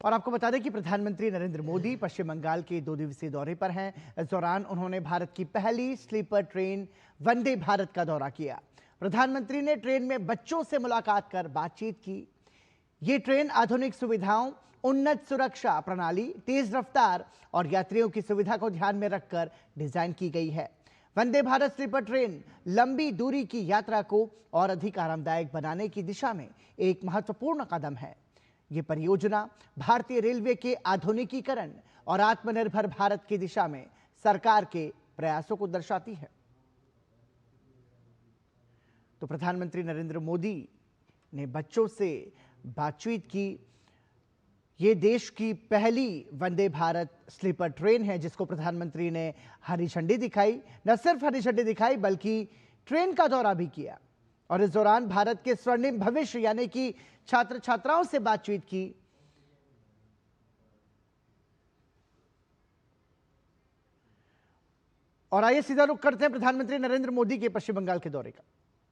और आपको बता दें कि प्रधानमंत्री नरेंद्र मोदी पश्चिम बंगाल के 2 दिवसीय दौरे पर हैं। इस दौरान उन्होंने भारत की पहली स्लीपर ट्रेन वंदे भारत का दौरा किया। प्रधानमंत्री ने ट्रेन में बच्चों से मुलाकात कर बातचीत की। ये ट्रेन आधुनिक सुविधाओं, उन्नत सुरक्षा प्रणाली, तेज रफ्तार और यात्रियों की सुविधा को ध्यान में रखकर डिजाइन की गई है। वंदे भारत स्लीपर ट्रेन लंबी दूरी की यात्रा को और अधिक आरामदायक बनाने की दिशा में एक महत्वपूर्ण कदम है। ये परियोजना भारतीय रेलवे के आधुनिकीकरण और आत्मनिर्भर भारत की दिशा में सरकार के प्रयासों को दर्शाती है। तो प्रधानमंत्री नरेंद्र मोदी ने बच्चों से बातचीत की। ये देश की पहली वंदे भारत स्लीपर ट्रेन है जिसको प्रधानमंत्री ने हरी झंडी दिखाई। न सिर्फ हरी झंडी दिखाई बल्कि ट्रेन का दौरा भी किया और इस दौरान भारत के स्वर्णिम भविष्य यानी कि छात्र छात्राओं से बातचीत की। और आइए सीधा रुख करते हैं प्रधानमंत्री नरेंद्र मोदी के पश्चिम बंगाल के दौरे का।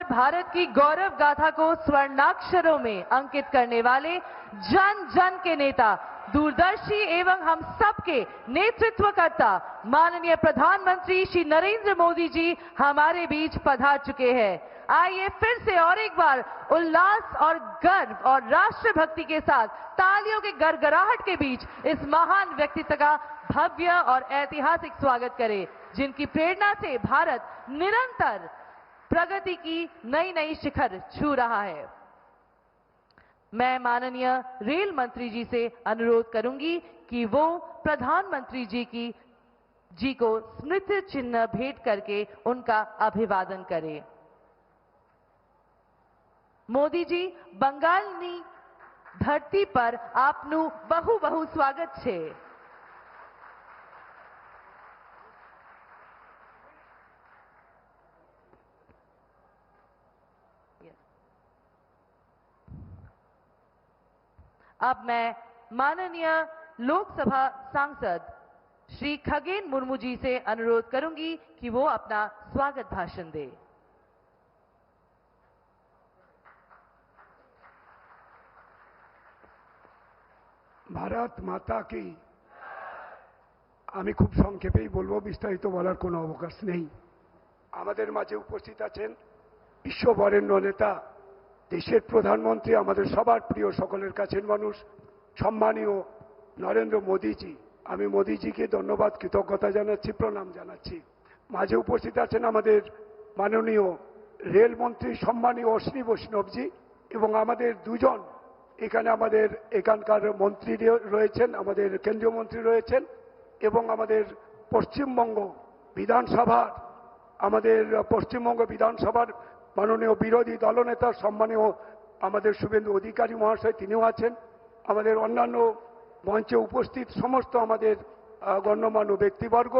भारत की गौरव गाथा को स्वर्णाक्षरों में अंकित करने वाले जन जन के नेता, दूरदर्शी एवं हम सबके नेतृत्वकर्ता माननीय प्रधानमंत्री श्री नरेंद्र मोदी जी हमारे बीच पधार चुके हैं। आइए फिर से और एक बार उल्लास और गर्व और राष्ट्रभक्ति के साथ तालियों के गड़गड़ाहट के बीच इस महान व्यक्तित्व का भव्य और ऐतिहासिक स्वागत करें, जिनकी प्रेरणा से भारत निरंतर प्रगति की नई नई शिखर छू रहा है। मैं माननीय रेल मंत्री जी से अनुरोध करूंगी कि वो प्रधानमंत्री जी को स्मृति चिन्ह भेंट करके उनका अभिवादन करें। मोदी जी, बंगालनी धरती पर आपનું बहु बहु स्वागत છે। अब मैं माननीय लोकसभा सांसद श्री खगेन मुर्मू जी से अनुरोध करूंगी कि वो अपना स्वागत भाषण दे। भारत माता की। আমি খুব সংক্ষেপেই বলবো, বিস্তারিত বলার কোনো অবকাশ নেই। আমাদের মাঝে উপস্থিত আছেন বিশ্ববরেণ্য নেতা, দেশের প্রধানমন্ত্রী, আমাদের সবার প্রিয়, সকলের কাছের মানুষ, সম্মানীয় নরেন্দ্র মোদীজি। আমি মোদীজিকে ধন্যবাদ, কৃতজ্ঞতা জানাচ্ছি, প্রণাম জানাচ্ছি। মাঝে উপস্থিত আছেন আমাদের মাননীয় রেলমন্ত্রী সম্মানীয় অশ্বিনী বৈষ্ণবজি এবং আমাদের দুজন এখানে আমাদের এখানকার মন্ত্রী রয়েছেন, আমাদের কেন্দ্রীয় মন্ত্রী রয়েছেন এবং আমাদের পশ্চিমবঙ্গ বিধানসভার মাননীয় বিরোধী দলনেতা সম্মানীয় আমাদের শুভেন্দু অধিকারী মহাশয়, তিনিও আছেন। আমাদের অন্যান্য মঞ্চে উপস্থিত সমস্ত আমাদের গণ্যমান্য ব্যক্তিবর্গ,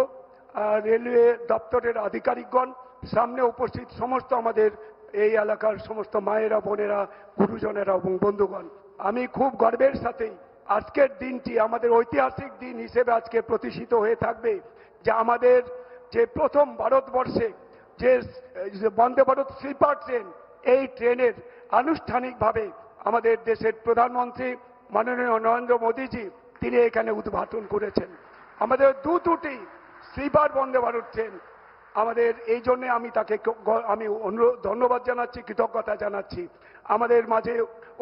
রেলওয়ে দপ্তরের আধিকারিকগণ, সামনে উপস্থিত সমস্ত আমাদের এই এলাকার সমস্ত মায়েরা, বোনেরা, গুরুজনেরা এবং বন্ধুগণ, আমি খুব গর্বের সাথেই আজকের দিনটি আমাদের ঐতিহাসিক দিন হিসেবে আজকে প্রতিষ্ঠিত হয়ে থাকবে যে আমাদের যে প্রথম ভারতবর্ষে যে বন্দে ভারত স্লিপার ট্রেন, এই ট্রেনের আনুষ্ঠানিকভাবে আমাদের দেশের প্রধানমন্ত্রী মাননীয় নরেন্দ্র মোদীজি তিনি এখানে উদ্ঘাটন করেছেন। আমাদের দুটি স্লিপার বন্দে ভারত ট্রেন আমাদের, এই জন্য আমি তাকে ধন্যবাদ জানাচ্ছি, কৃতজ্ঞতা জানাচ্ছি। আমাদের মাঝে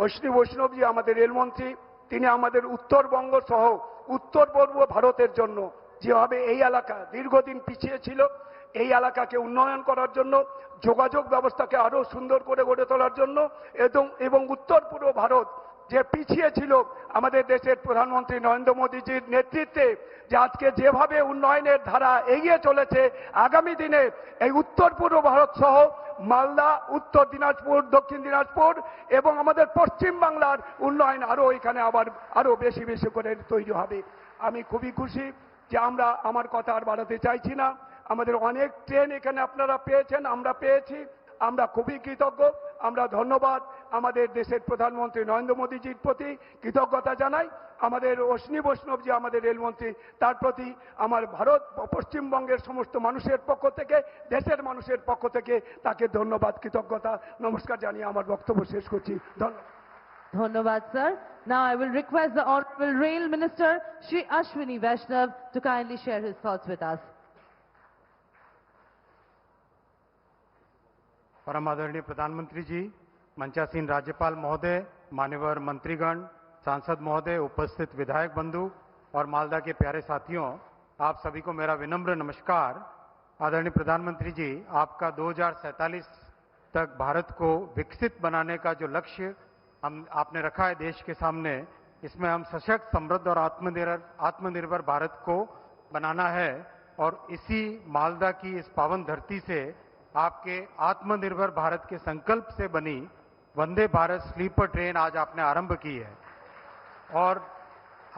অশ্বিনী বৈষ্ণবজি আমাদের রেলমন্ত্রী, তিনি আমাদের উত্তরবঙ্গ সহ উত্তর পূর্ব ভারতের জন্য যেভাবে এই এলাকা দীর্ঘদিন পিছিয়ে ছিল, এই এলাকাকে উন্নয়ন করার জন্য, যোগাযোগ ব্যবস্থাকে আরো সুন্দর করে গড়ে তোলার জন্য এবং উত্তর পূর্ব ভারত যে পিছিয়ে ছিল, আমাদের দেশের প্রধানমন্ত্রী নরেন্দ্র মোদীজির নেতৃত্বে যে আজকে যেভাবে উন্নয়নের ধারা এগিয়ে চলেছে, আগামী দিনে এই উত্তর পূর্ব ভারত সহ মালদা, উত্তর দিনাজপুর, দক্ষিণ দিনাজপুর এবং আমাদের পশ্চিম বাংলার উন্নয়ন এখানে আরো বেশি বেশি করে তৈরি হবে। আমি খুবই খুশি যে আমার কথা আর বাড়াতে চাইছি না। আমাদের অনেক ট্রেন এখানে আপনারা পেয়েছেন, আমরা পেয়েছি, আমরা খুবই কৃতজ্ঞ। আমরা ধন্যবাদ আমাদের দেশের প্রধানমন্ত্রী নরেন্দ্র মোদীজির প্রতি কৃতজ্ঞতা জানাই। আমাদের অশ্বিনী বৈষ্ণবজি আমাদের রেলমন্ত্রী, তার প্রতি আমার ভারত পশ্চিমবঙ্গের সমস্ত মানুষের পক্ষ থেকে, দেশের মানুষের পক্ষ থেকে তাকে ধন্যবাদ, কৃতজ্ঞতা, নমস্কার জানিয়ে আমার বক্তব্য শেষ করছি। ধন্যবাদ। ধন্যবাদ sir. Now I will request the Honorable Rail Minister, Shri Ashwini Vaishnav, to kindly share his thoughts with us. परम आदरणीय प्रधानमंत्री जी, मंचासीन राज्यपाल महोदय, मान्यवर मंत्रीगण, सांसद महोदय, उपस्थित विधायक बंधु और मालदा के प्यारे साथियों, आप सभी को मेरा विनम्र नमस्कार। आदरणीय प्रधानमंत्री जी, आपका 2047 तक भारत को विकसित बनाने का जो लक्ष्य आपने रखा है देश के सामने, इसमें हम सशक्त, समृद्ध और आत्मनिर्भर भारत को बनाना है। और इसी मालदा की इस पावन धरती से आपके आत्मनिर्भर भारत के संकल्प से बनी वंदे भारत स्लीपर ट्रेन आज आपने आरंभ की है। और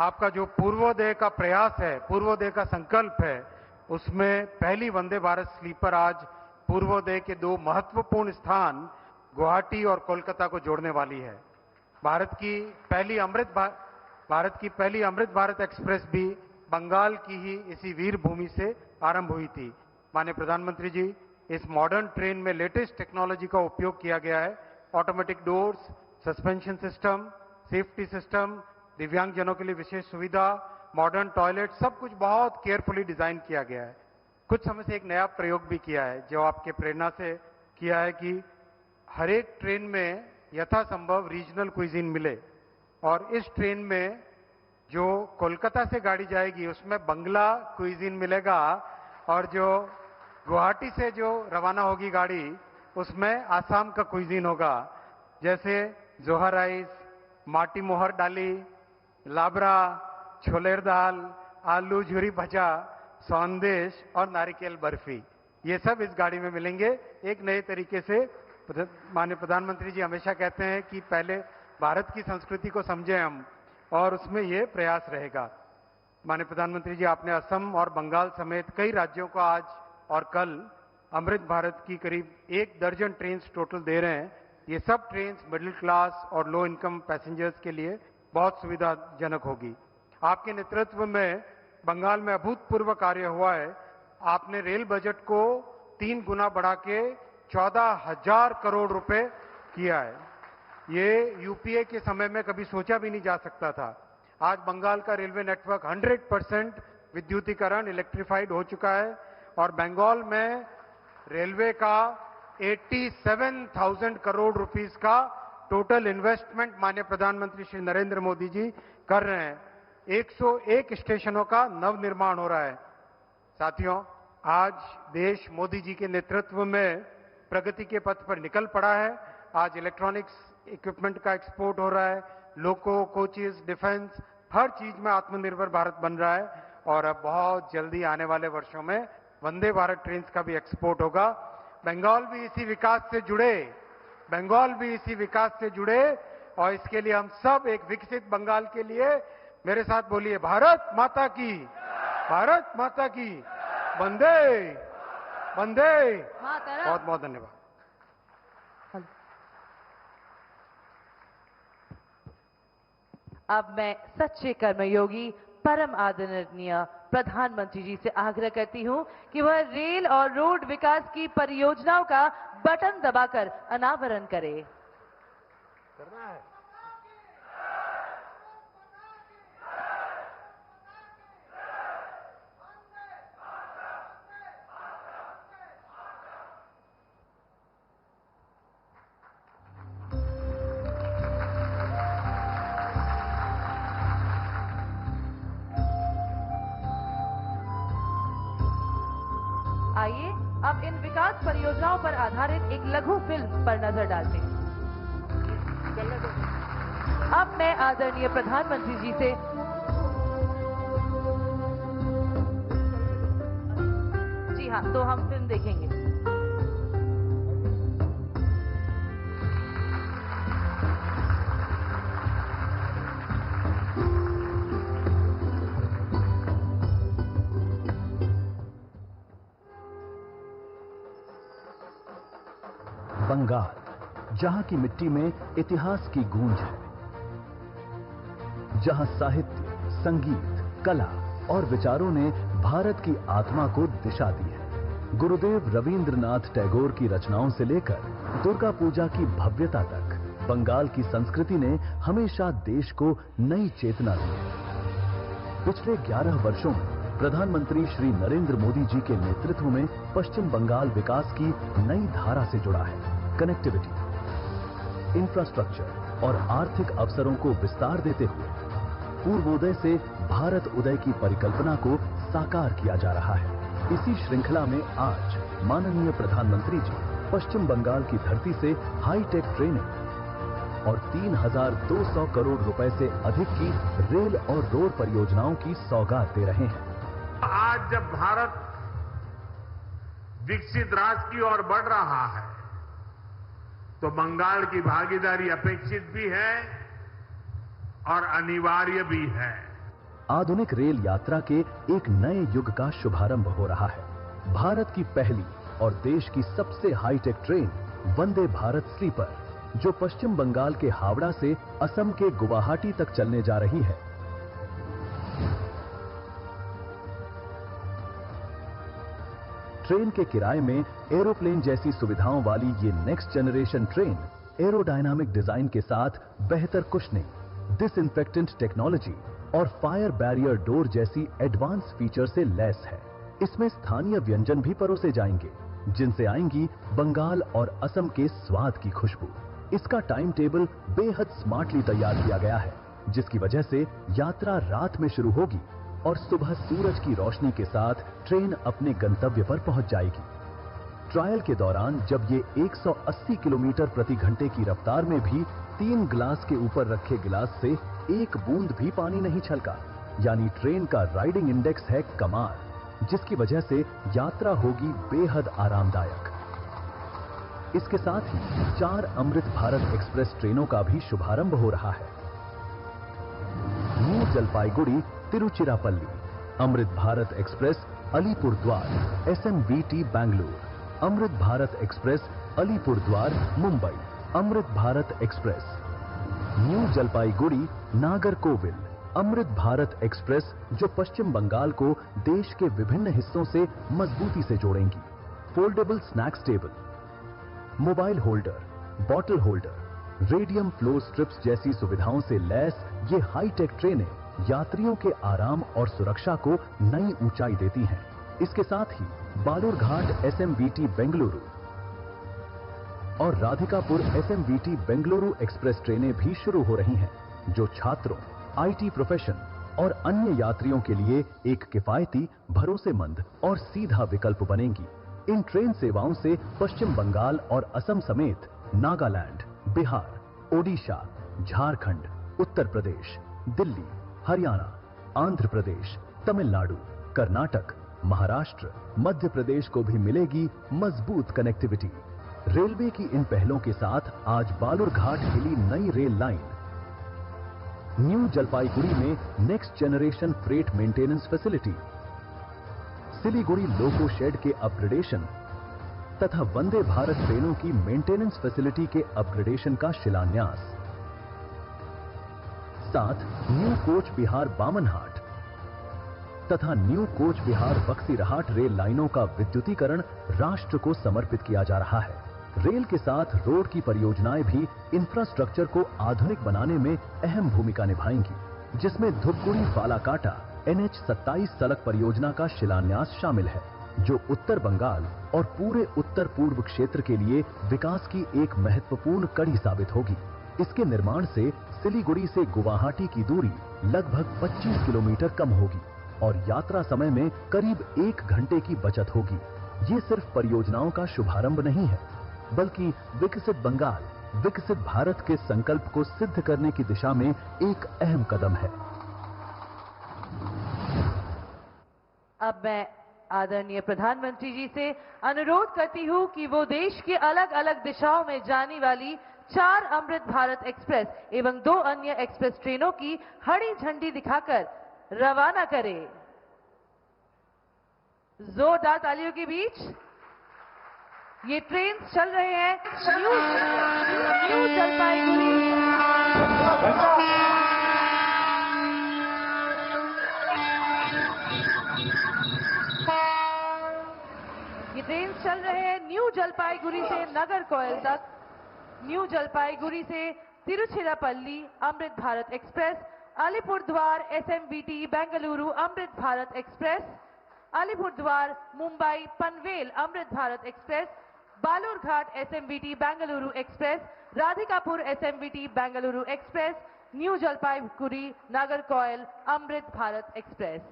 आपका जो पूर्वोदय का प्रयास है, पूर्वोदय का संकल्प है, उसमें पहली वंदे भारत स्लीपर आज पूर्वोदय के दो महत्वपूर्ण स्थान गुवाहाटी और कोलकाता को जोड़ने वाली है। भारत की पहली अमृत भारत एक्सप्रेस भी बंगाल की ही इसी वीर भूमि से आरंभ हुई थी। माननीय प्रधानमंत्री जी, इस मॉडर्न ट्रेन में लेटेस्ट टेक्नोलॉजी का उपयोग किया गया है। Automatic doors, suspension system, safety system, दिव्यांगजनों के लिए विशेष सुविधा, मॉडर्न टॉयलेट, सब कुछ बहुत केयरफुली डिजाइन किया गया है। कुछ समय से एक नया प्रयोग भी किया है, जो आपके प्रेरणा से किया है कि हर एक ट्रेन में यथासंभव रीजनल क्विजीन मिले। और इस ट्रेन में जो कोलकाता से गाड़ी जाएगी उसमें बंगला क्विजीन मिलेगा, और जो गुवाहाटी से जो रवाना होगी गाड़ी उसमें आसाम का क्विजीन होगा, जैसे जोहर राइस, माटी मोहर डाली, लाबरा, छोलेर दाल, आलू झुरी भजा, सौंदेश और नारिकेल बर्फी, ये सब इस गाड़ी में मिलेंगे। एक नए तरीके से माननीय प्रधानमंत्री जी हमेशा कहते हैं कि पहले भारत की संस्कृति को समझें हम, और उसमें ये प्रयास रहेगा। माननीय प्रधानमंत्री जी, आपने असम और बंगाल समेत कई राज्यों को आज और कल अमृत भारत की करीब 1 दर्जन ट्रेन टोटल दे रहे हैं। ये सब ट्रेन मिडिल क्लास और लो इनकम पैसेंजर्स के लिए बहुत सुविधाजनक होगी। आपके नेतृत्व में बंगाल में अभूतपूर्व कार्य हुआ है। आपने रेल बजट को 3 गुना बढ़ा के 14,000 करोड़ रुपए किया है। ये यूपीए के समय में कभी सोचा भी नहीं जा सकता था। आज बंगाल का रेलवे नेटवर्क 100% विद्युतीकरण, इलेक्ट्रिफाइड हो चुका है, और बंगाल में रेलवे का 87,000 करोड़ रुपीस का टोटल इन्वेस्टमेंट माननीय प्रधानमंत्री श्री नरेंद्र मोदी जी कर रहे हैं। 101 स्टेशनों का नव निर्माण हो रहा है। साथियों, आज देश मोदी जी के नेतृत्व में प्रगति के पथ पर निकल पड़ा है। आज इलेक्ट्रॉनिक्स इक्विपमेंट का एक्सपोर्ट हो रहा है, लोको, कोचेस, डिफेंस, हर चीज में आत्मनिर्भर भारत बन रहा है। और अब बहुत जल्दी आने वाले वर्षों में वंदे भारत ट्रेन का भी एक्सपोर्ट होगा। बंगाल भी इसी विकास से जुड़े, और इसके लिए हम सब एक विकसित बंगाल के लिए मेरे साथ बोलिए, भारत माता की, भारत माता की, वंदे वंदे। बहुत बहुत धन्यवाद। अब मैं सच्चे कर्मयोगी परम आदरणीय प्रधानमंत्री जी से आग्रह करती हूं कि वह रेल और रोड विकास की परियोजनाओं का बटन दबाकर अनावरण करें। आइए अब इन विकास परियोजनाओं पर आधारित एक लघु फिल्म पर नजर डालते हैं। अब मैं आदरणीय प्रधानमंत्री जी से जी हाँ, तो हम फिल्म देखेंगे। बंगाल, जहां की मिट्टी में इतिहास की गूंज है, जहां साहित्य, संगीत, कला और विचारों ने भारत की आत्मा को दिशा दी है। गुरुदेव रवींद्रनाथ टैगोर की रचनाओं से लेकर दुर्गा पूजा की भव्यता तक बंगाल की संस्कृति ने हमेशा देश को नई चेतना दी। पिछले 11 वर्षों में प्रधानमंत्री श्री नरेंद्र मोदी जी के नेतृत्व में पश्चिम बंगाल विकास की नई धारा से जुड़ा है। कनेक्टिविटी, इंफ्रास्ट्रक्चर और आर्थिक अवसरों को विस्तार देते हुए पूर्वोदय से भारत उदय की परिकल्पना को साकार किया जा रहा है। इसी श्रृंखला में आज माननीय प्रधानमंत्री जी पश्चिम बंगाल की धरती से हाईटेक ट्रेनें और 3,200 करोड़ रुपए से अधिक की रेल और रोड परियोजनाओं की सौगात दे रहे हैं। आज जब भारत विकसित राष्ट्र की ओर बढ़ रहा है तो बंगाल की भागीदारी अपेक्षित भी है और अनिवार्य भी है। आधुनिक रेल यात्रा के एक नए युग का शुभारंभ हो रहा है। भारत की पहली और देश की सबसे hi tech train Vande Bharat sleeper, जो पश्चिम बंगाल के हावड़ा से असम के गुवाहाटी तक चलने जा रही है। ट्रेन के किराए में एरोप्लेन जैसी सुविधाओं वाली ये next generation train aerodynamic design के साथ बेहतर कुशनिंग, डिसइंफेक्टेंट टेक्नोलॉजी और फायर बैरियर डोर जैसी एडवांस फीचर से लैस है। इसमें स्थानीय व्यंजन भी परोसे जाएंगे, जिनसे आएंगी बंगाल और असम के स्वाद की खुशबू। इसका टाइम टेबल बेहद स्मार्टली तैयार किया गया है, जिसकी वजह से यात्रा रात में शुरू होगी और सुबह सूरज की रोशनी के साथ ट्रेन अपने गंतव्य पर पहुंच जाएगी। ट्रायल के दौरान जब ये 180 किलोमीटर प्रति घंटे की रफ्तार में भी 3 गिलास के ऊपर रखे गिलास से एक बूंद भी पानी नहीं छलका, यानी ट्रेन का राइडिंग इंडेक्स है कमाल, जिसकी वजह से यात्रा होगी बेहद आरामदायक। इसके साथ ही 4 अमृत भारत एक्सप्रेस ट्रेनों का भी शुभारंभ हो रहा है। New Jalpaiguri Tiruchirappalli, Amrit Bharat express Alipurduar SMBT Bangalore, अमृत भारत एक्सप्रेस अलीपुरद्वार मुंबई, अमृत भारत एक्सप्रेस न्यू जलपाईगुड़ी नागरकोविल, अमृत भारत एक्सप्रेस जो पश्चिम बंगाल को देश के विभिन्न हिस्सों से मजबूती से जोड़ेंगी। Foldable snacks table, mobile holder, bottle holder, radium flow strips जैसी सुविधाओं से लैस ये हाईटेक ट्रेनें यात्रियों के आराम और सुरक्षा को नई ऊंचाई देती हैं। इसके साथ ही बालूरघाट एसएमबीटी बेंगलुरु और राधिकापुर एसएमबीटी बेंगलुरु एक्सप्रेस ट्रेनें भी शुरू हो रही हैं, जो छात्रों, आईटी प्रोफेशन और अन्य यात्रियों के लिए एक किफायती, भरोसेमंद और सीधा विकल्प बनेंगी। इन ट्रेन सेवाओं से पश्चिम बंगाल और असम समेत नागालैंड, बिहार, ओडिशा, झारखंड, उत्तर प्रदेश, दिल्ली, हरियाणा, आंध्र प्रदेश, तमिलनाडु, कर्नाटक, महाराष्ट्र, मध्य प्रदेश को भी मिलेगी मजबूत कनेक्टिविटी। रेलवे की इन पहलों के साथ आज बालूरघाट हिली नई रेल लाइन, न्यू जलपाईगुड़ी में next generation freight maintenance facility, Siliguri loco shed के अपग्रेडेशन तथा वंदे भारत ट्रेनों की मेंटेनेंस फैसिलिटी के अपग्रेडेशन का शिलान्यास, साथ न्यू कोच बिहार बामनहाट तथा new coach Bihar Baxirhat rail लाइनों का विद्युतीकरण राष्ट्र को समर्पित किया जा रहा है। रेल के साथ रोड की परियोजनाएं भी इंफ्रास्ट्रक्चर को आधुनिक बनाने में अहम भूमिका निभाएंगी, जिसमें धुपगुड़ी फालाकाटा NH-27 सड़क परियोजना का शिलान्यास शामिल है, जो उत्तर बंगाल और पूरे उत्तर पूर्व क्षेत्र के लिए विकास की एक महत्वपूर्ण कड़ी साबित होगी। इसके निर्माण से सिलीगुड़ी से गुवाहाटी की दूरी लगभग 25 किलोमीटर कम होगी और यात्रा समय में करीब 1 घंटे की बचत होगी। ये सिर्फ परियोजनाओं का शुभारंभ नहीं है, बल्कि विकसित बंगाल, विकसित भारत के संकल्प को सिद्ध करने की दिशा में एक अहम कदम है। अब मैं आदरणीय प्रधानमंत्री जी से अनुरोध करती हूं कि वो देश की अलग अलग दिशाओं में जाने वाली 4 अमृत भारत एक्सप्रेस एवं 2 अन्य एक्सप्रेस ट्रेनों की हरी झंडी दिखाकर रवाना करें। जोरदार तालियों के बीच ये ट्रेन चल रहे हैं न्यू जलपाईगुड़ी। ये ट्रेन चल रहे हैं न्यू जलपाईगुड़ी से नागरकोइल तक। न्यू जलपाईगुड़ी से Tiruchirappalli Amrit Bharat express, Alipurduar SMBT Bengaluru Amrit Bharat express, Alipurduar Mumbai Panvel Amrit Bharat express, Balurghat SMBT Bengaluru express, Radhikapur SMBT Bengaluru express, new Jalpaiguri Nagercoil Amrit Bharat express.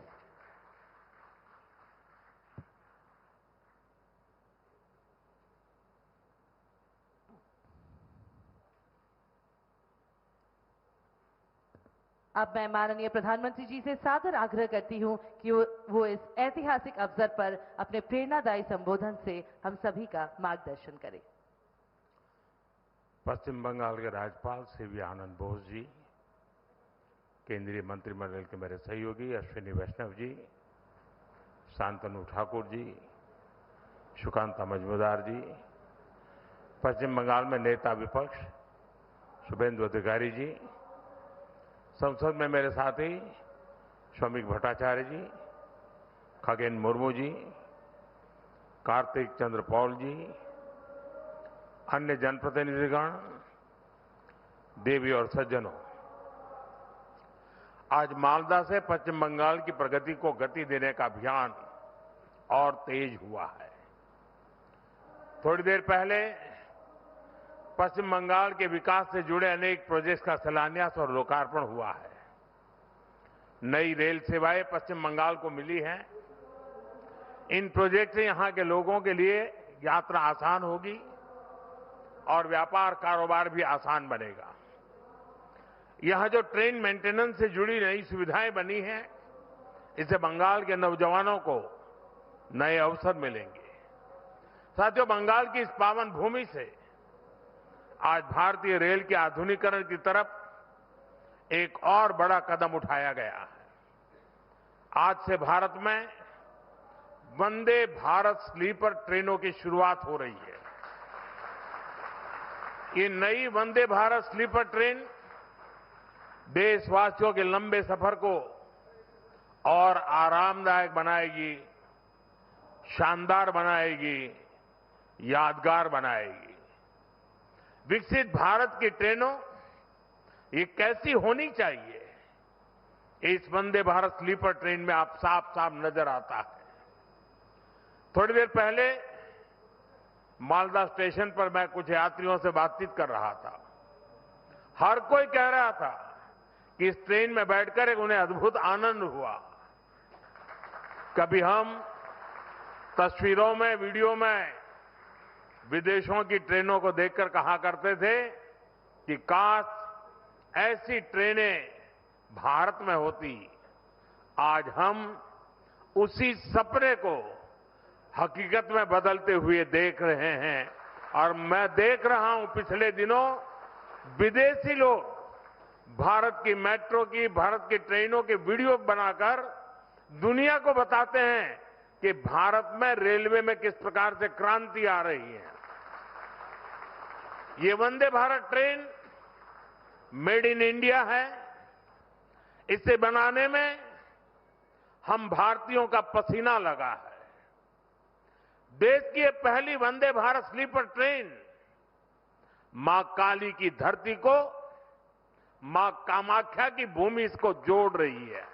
अब मैं माननीय प्रधानमंत्री जी से सादर आग्रह करती हूं कि वो इस ऐतिहासिक अवसर पर अपने प्रेरणादायी संबोधन से हम सभी का मार्गदर्शन करें। पश्चिम बंगाल के राज्यपाल सीवी आनंद बोस जी, केंद्रीय मंत्रिमंडल के मेरे सहयोगी अश्विनी वैष्णव जी, शांतनु ठाकुर जी, सुकांता मजूमदार जी, पश्चिम बंगाल में नेता विपक्ष शुभेंदु अधिकारी जी, संसद में मेरे साथी श्रमिक भट्टाचार्य जी, खगेन मुर्मू जी, कार्तिक चंद्र पॉल जी, अन्य जनप्रतिनिधिगण, देवी और सज्जनों, आज मालदा से पश्चिम बंगाल की प्रगति को गति देने का अभियान और तेज हुआ है। थोड़ी देर पहले पश्चिम बंगाल के विकास से जुड़े अनेक प्रोजेक्ट्स का शिलान्यास और लोकार्पण हुआ है। नई रेल सेवाएं पश्चिम बंगाल को मिली हैं। इन प्रोजेक्ट से यहां के लोगों के लिए यात्रा आसान होगी और व्यापार कारोबार भी आसान बनेगा। यहां जो ट्रेन मेंटेनेंस से जुड़ी नई सुविधाएं बनी हैं, इससे बंगाल के नौजवानों को नए अवसर मिलेंगे। साथियों, बंगाल की इस पावन भूमि से आज भारतीय रेल के आधुनिकीकरण की तरफ एक और बड़ा कदम उठाया गया है। आज से भारत में वंदे भारत स्लीपर ट्रेनों की शुरुआत हो रही है। ये नई वंदे भारत स्लीपर ट्रेन देशवासियों के लंबे सफर को और आरामदायक बनाएगी, शानदार बनाएगी, यादगार बनाएगी। विकसित भारत की ट्रेनों ये कैसी होनी चाहिए, इस वंदे भारत स्लीपर ट्रेन में आप साफ साफ नजर आता है। थोड़ी देर पहले मालदा स्टेशन पर मैं कुछ यात्रियों से बातचीत कर रहा था। हर कोई कह रहा था कि इस ट्रेन में बैठकर एक उन्हें अद्भुत आनंद हुआ। कभी हम तस्वीरों में, वीडियो में विदेशों की ट्रेनों को देखकर कहा करते थे कि काश ऐसी ट्रेनें भारत में होती। आज हम उसी सपने को हकीकत में बदलते हुए देख रहे हैं और मैं देख रहा हूं पिछले दिनों विदेशी लोग भारत की मेट्रो की, भारत की ट्रेनों के वीडियो बनाकर दुनिया को बताते हैं कि भारत में रेलवे में किस प्रकार से क्रांति आ रही है। ये Vande Bharat train made in India है। इसे बनाने में हम भारतीयों का पसीना लगा है। देश की ये पहली वंदे भारत स्लीपर ट्रेन मां काली की धरती को, मां कामाख्या की भूमि इसको जोड़ रही है।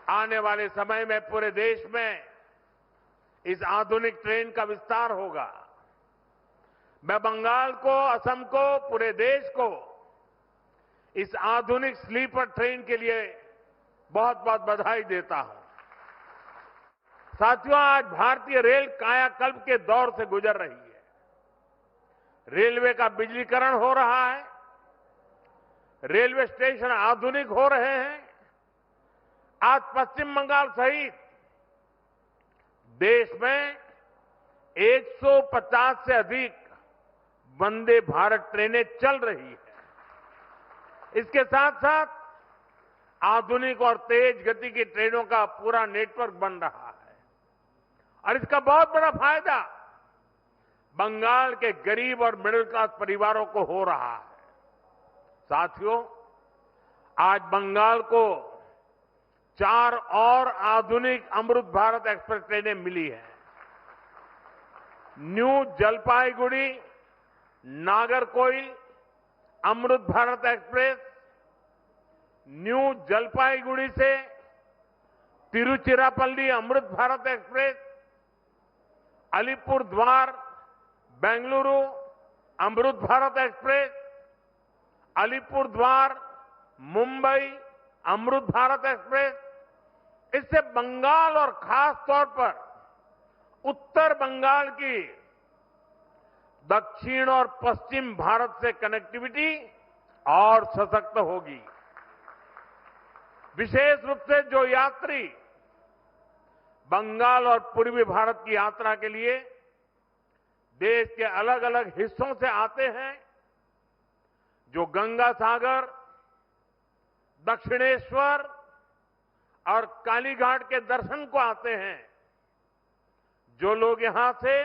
आने वाले समय में पूरे देश में इस आधुनिक ट्रेन का विस्तार होगा। मैं बंगाल को, असम को, पूरे देश को इस आधुनिक स्लीपर ट्रेन के लिए बहुत बहुत बधाई देता हूं। साथियों, आज भारतीय रेल कायाकल्प के दौर से गुजर रही है। रेलवे का बिजलीकरण हो रहा है, रेलवे स्टेशन आधुनिक हो रहे हैं। आज पश्चिम बंगाल सहित देश में 150 से अधिक वंदे भारत ट्रेनें चल रही है। इसके साथ साथ आधुनिक और तेज गति की ट्रेनों का पूरा नेटवर्क बन रहा है और इसका बहुत बड़ा फायदा बंगाल के गरीब और मिडिल क्लास परिवारों को हो रहा है। साथियों, आज बंगाल को 4 और आधुनिक अमृत भारत एक्सप्रेस ट्रेनें मिली हैं। New Jalpaiguri Nagercoil Amrit Bharat express, new Jalpaiguri से तिरुचिरापल्ली अमृत भारत एक्सप्रेस, अलीपुर द्वार बेंगलुरु अमृत भारत एक्सप्रेस, अलीपुर द्वार मुंबई अमृत भारत एक्सप्रेस, इससे बंगाल और खास तौर पर उत्तर बंगाल की दक्षिण और पश्चिम भारत से कनेक्टिविटी और सशक्त होगी। विशेष रूप से जो यात्री बंगाल और पूर्वी भारत की यात्रा के लिए देश के अलग अलग हिस्सों से आते हैं, जो गंगा सागर, दक्षिणेश्वर और कालीघाट के दर्शन को आते हैं, जो लोग यहां से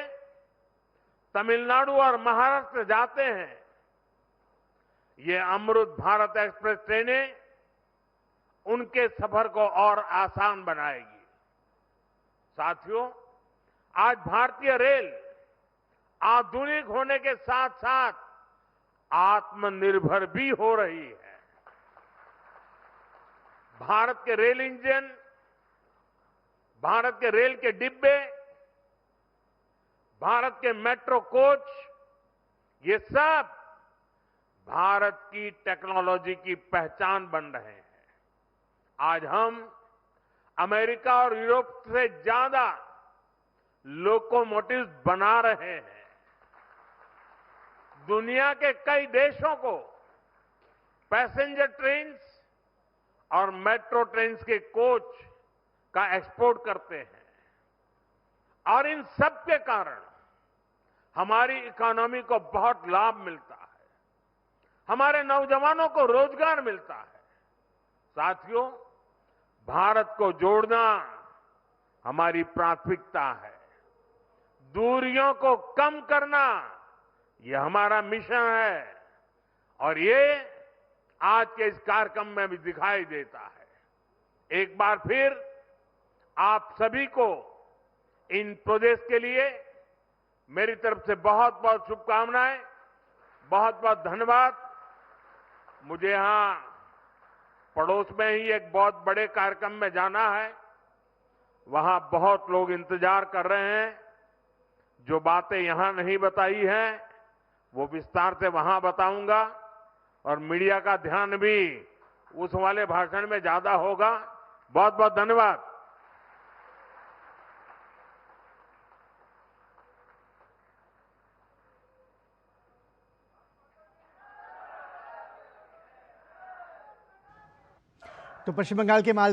तमिलनाडु और महाराष्ट्र जाते हैं, ये अमृत भारत एक्सप्रेस ट्रेनें उनके सफर को और आसान बनाएगी। साथियों, आज भारतीय रेल आधुनिक होने के साथ साथ आत्मनिर्भर भी हो रही है। भारत के रेल इंजन, भारत के रेल के डिब्बे, भारत के मेट्रो कोच, ये सब भारत की टेक्नोलॉजी की पहचान बन रहे हैं। आज हम अमेरिका और यूरोप से ज्यादा लोकोमोटिव्स बना रहे हैं। दुनिया के कई देशों को पैसेंजर ट्रेन्स और मेट्रो ट्रेन्स के कोच का एक्सपोर्ट करते हैं, और इन सब के कारण हमारी इकोनॉमी को बहुत लाभ मिलता है, हमारे नौजवानों को रोजगार मिलता है। साथियों, भारत को जोड़ना हमारी प्राथमिकता है। दूरियों को कम करना ये हमारा मिशन है, और ये आज के इस कार्यक्रम में भी दिखाई देता है। एक बार फिर आप सभी को इन प्रोजेक्ट्स के लिए मेरी तरफ से बहुत बहुत शुभकामनाएं, बहुत बहुत धन्यवाद। मुझे यहां पड़ोस में ही एक बहुत बड़े कार्यक्रम में जाना है, वहां बहुत लोग इंतजार कर रहे हैं। जो बातें यहां नहीं बताई हैं वो विस्तार से वहां बताऊंगा, और मीडिया का ध्यान भी उस वाले भाषण में ज्यादा होगा। बहुत बहुत धन्यवाद। तो पश्चिम बंगाल के माल